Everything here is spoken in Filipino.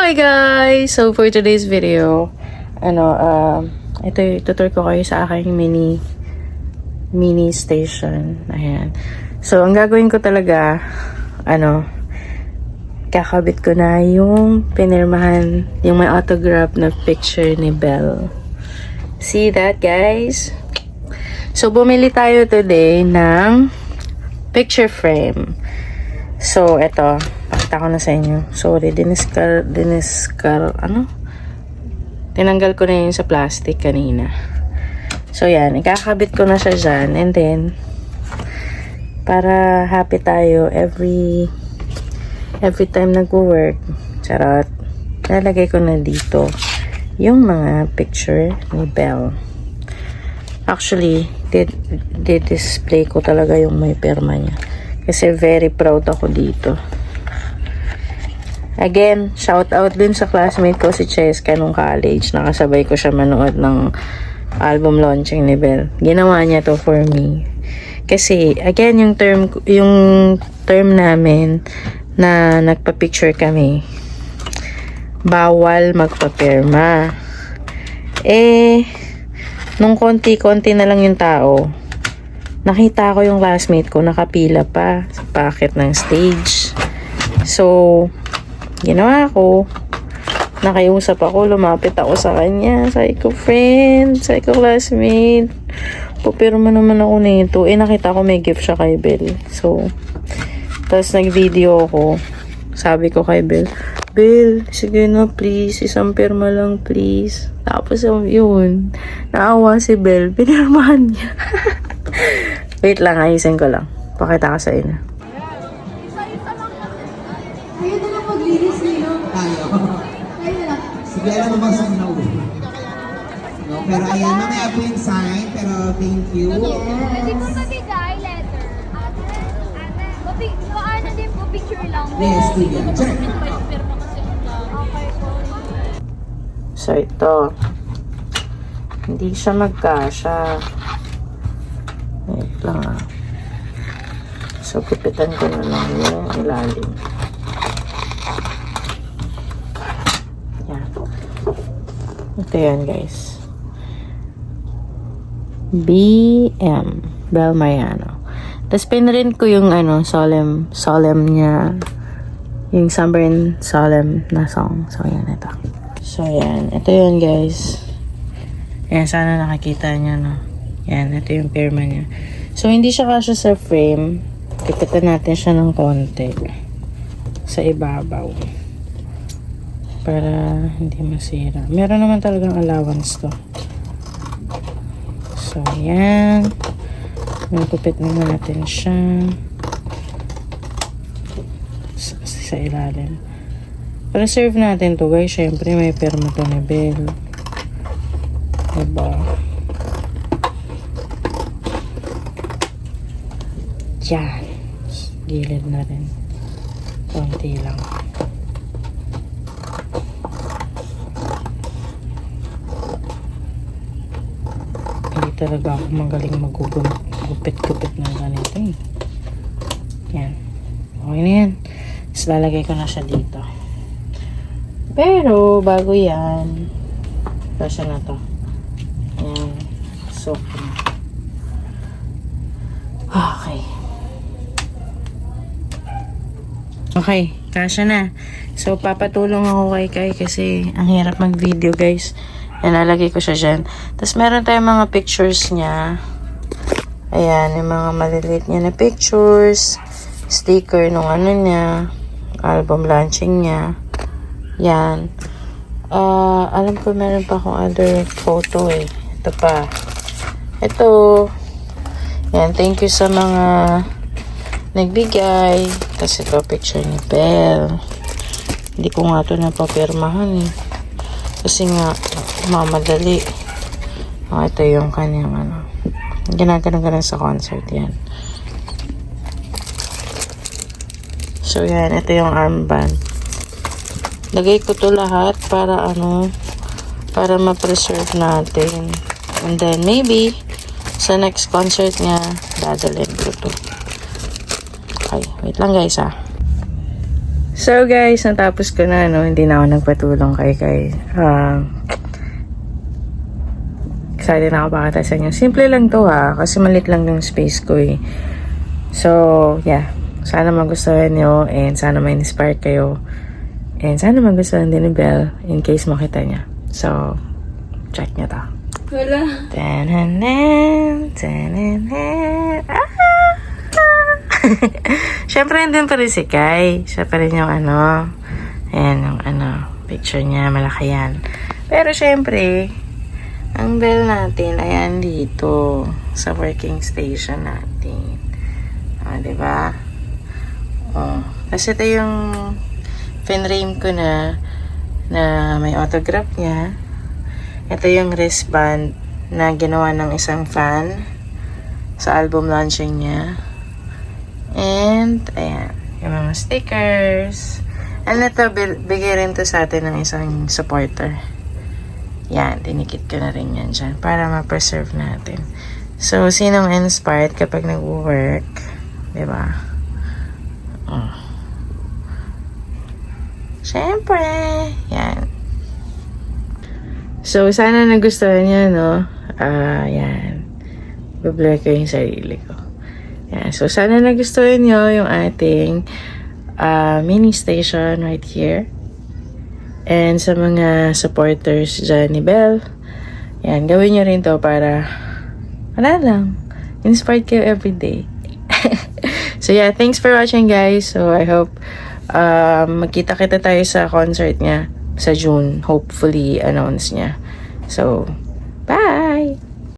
Hi guys! So for today's video, tutur ko kayo sa aking mini station. Ayan. So ang gagawin ko talaga, kakabit ko na yung pinirmahan, yung may autograph na picture ni Belle. See that, guys? So bumili tayo today ng picture frame. So eto, pakita ko na sa inyo. Sorry, tinanggal ko na yun sa plastic kanina. So yan, ikakabit ko na siya dyan. And then, para happy tayo every time nag-work, charot, lalagay ko na dito yung mga picture ni Belle. Actually, display ko talaga yung may perma niya. Kasi very proud ako dito. Again, shout out din sa classmate ko si Cheska nung college. Nakasabay ko siya manood ng album launching ni Belle. Ginawa niya to for me. Kasi, again, yung term namin na nagpa-picture kami, bawal magpa-perma. Nung konti-konti na lang yung tao, nakita ko yung classmate ko nakapila pa sa packet ng stage. So, ginawa ko, nakiusap ako, lumapit ako sa kanya. Sabi ko, friend, sabi ko, classmate, pupirma naman ako nito. Nakita ko may gift siya kay Belle. So, tapos nag-video ako. Sabi ko kay Belle, Belle, sige na please, isang pirma lang please. Tapos yun, naawa si Belle, pinirmahan niya. Wait lang, ayusin ko lang. Pakita ko sa inyo. Kayo na lang maglinis nilo. Tayo. Kayo na lang. Sige, alam mo bang sa no? Pero ayan, mamaya po yung sign, pero thank you. Pwede po mabigay letter. Ano din po, picture lang. Yes, sige. Check. Okay po. So, ito. Hindi siya magkasya. Wait lang ah. So, pipitan ko na lang yung ilalim. Yan. Ito yan, guys. BM. Belle Mariano. Tapos, pinrint ko yung solemn niya. Yung Summer and Solemn na song. So, yan, ito. So, yan. Ito yan, guys. Yan, sana nakakita niya, no? Yan, ito yung pirma niya. So, hindi siya kasya sa frame. Pipitan natin siya ng konti sa ibabaw para hindi masira. Meron naman talagang allowance to. So, yan. Magpupit naman natin siya sa ilalim. Para serve natin to, guys. Syempre, may pirma to ni Belle. Diba? Yan. Gilid na rin. Konti lang. Hindi talaga ako magaling magugupit-gupit ng ganito eh. Yan. Okay na yan. Tapos lalagay ko na siya dito. Pero, bago yan, kasya na to. Yan. Soak na. Okay. Okay, kasya na. So, papatulong ako kay Kai kasi ang hirap mag-video, guys. Nalalagay ko siya dyan. Tapos, meron tayong mga pictures niya. Ayan, yung mga maliliit niya na pictures. Sticker nung niya. Album launching niya. Yan. Alam ko meron pa akong other photo eh. Ito pa. Ito. Yan, thank you sa mga nagbigay. Tapos ito, picture ni Belle. Hindi ko nga ito napapirmahan eh. Kasi nga, mamadali. Ito yung kanyang ginagana sa concert yan. So yan, ito yung armband. Lagay ko to lahat para para ma-preserve natin. And then maybe sa next concert niya, dadalhin ko to. Okay, wait lang guys ah. So guys, natapos ko na, no? Hindi na ako nagpatulong kay. Excited na ako pakita sa inyo. Simple lang to ha, kasi malit lang yung space ko eh. So, yeah. Sana magustuhan nyo and sana ma-inspire kayo. And sana magustuhan din ni Belle in case makita niya. So, check nyo to. Wala. Tananan, tananan. Siyempre, andun pa rin si Kai. Siya pa rin yung ayan, yung picture niya, malaki yan. Pero syempre, ang bell natin, ayan dito, sa working station natin. Diba? Kasi ito yung pinrame ko na may autograph niya. Ito yung wristband na ginawa ng isang fan sa album launching niya. And, ayan, yung mga stickers. And ito, bigay rin to sa atin ng isang supporter. Yan, dinikit ko na rin yan dyan para ma-preserve natin. So, sinong inspired kapag nag-work? Diba? Siyempre! Yan. So, sana nagustuhan nyo, no? Yan. Bablur ko yung sarili ko. Yan. So, sana nagustuhan nyo yung ating mini station right here. And sa mga supporters dyan ni Belle, yan, gawin nyo rin to para, wala lang, inspired kayo everyday. So yeah, thanks for watching guys. So I hope magkita-kita tayo sa concert niya sa June. Hopefully, announce niya. So, bye!